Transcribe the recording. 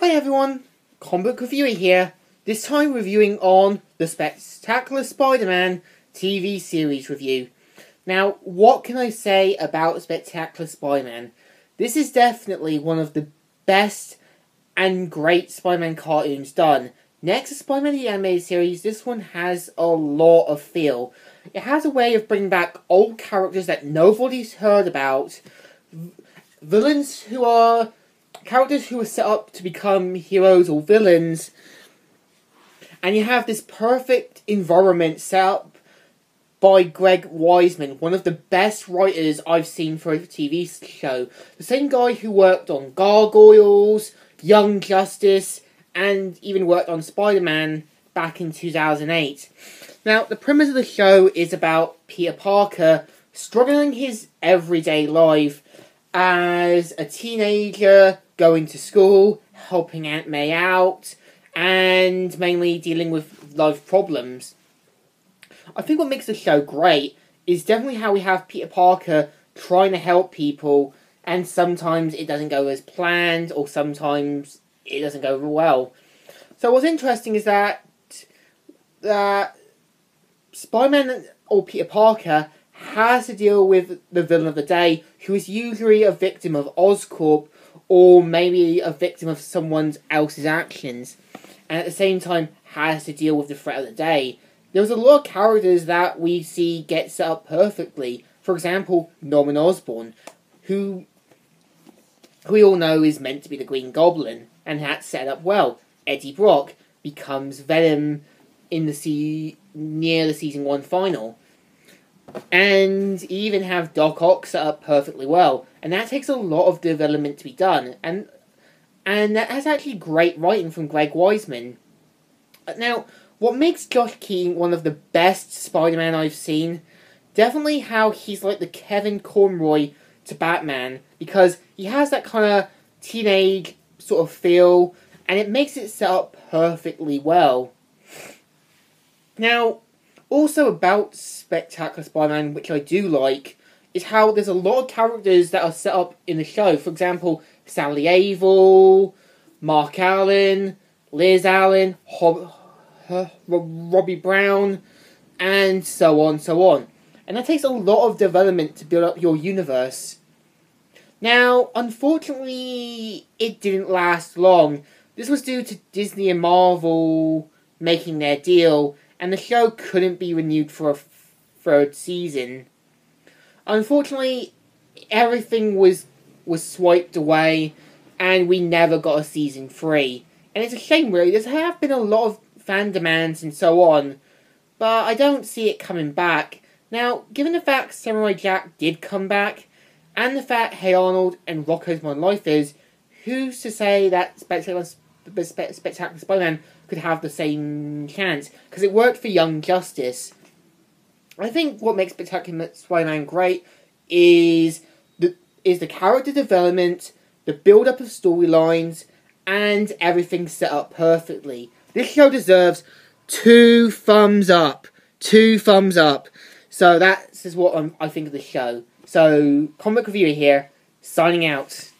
Hi everyone, Comic Book Reviewer here, this time reviewing on the Spectacular Spider-Man TV series review. Now, what can I say about Spectacular Spider-Man? This is definitely one of the best and great Spider-Man cartoons done. Next to Spider-Man the Animated Series, this one has a lot of feel. It has a way of bringing back old characters that nobody's heard about, villains who are characters who are set up to become heroes or villains, and you have this perfect environment set up by Greg Weisman, one of the best writers I've seen for a TV show. The same guy who worked on Gargoyles, Young Justice, and even worked on Spider-Man back in 2008. Now, the premise of the show is about Peter Parker struggling his everyday life as a teenager, going to school, helping Aunt May out, and mainly dealing with life problems. I think what makes the show great is definitely how we have Peter Parker trying to help people, and sometimes it doesn't go as planned, or sometimes it doesn't go well. So what's interesting is that Spider-Man or Peter Parker has to deal with the villain of the day, who is usually a victim of Oscorp, or maybe a victim of someone else's actions, and at the same time has to deal with the threat of the day. There's a lot of characters that we see get set up perfectly. For example, Norman Osborn, who we all know is meant to be the Green Goblin, and that's set up well. Eddie Brock becomes Venom in near the season 1 final. And even have Doc Ock set up perfectly well. And that takes a lot of development to be done. And that has actually great writing from Greg Weisman. Now, what makes Josh Keaton one of the best Spider-Man I've seen, definitely how he's like the Kevin Conroy to Batman. Because he has that kind of teenage sort of feel, and it makes it set up perfectly well. Now, also about Spectacular Spider-Man, which I do like, is how there's a lot of characters that are set up in the show. For example, Sally Avil, Mark Allen, Liz Allen, Robbie Brown, and so on. And that takes a lot of development to build up your universe. Now, unfortunately, it didn't last long. This was due to Disney and Marvel making their deal, and the show couldn't be renewed for a third season. Unfortunately, everything was swiped away, and we never got a season 3. And it's a shame, really. There have been a lot of fan demands and so on, but I don't see it coming back. Now, given the fact Samurai Jack did come back, and the fact Hey Arnold and Rocko's Modern Life is, who's to say that Spectacular Spider-Man could have the same chance? Because it worked for Young Justice. I think what makes Spectacular Spider-Man great is the character development, the build-up of storylines, and everything set up perfectly. This show deserves 2 thumbs up. 2 thumbs up. So that is what I think of the show. So, Comic Reviewer here, signing out.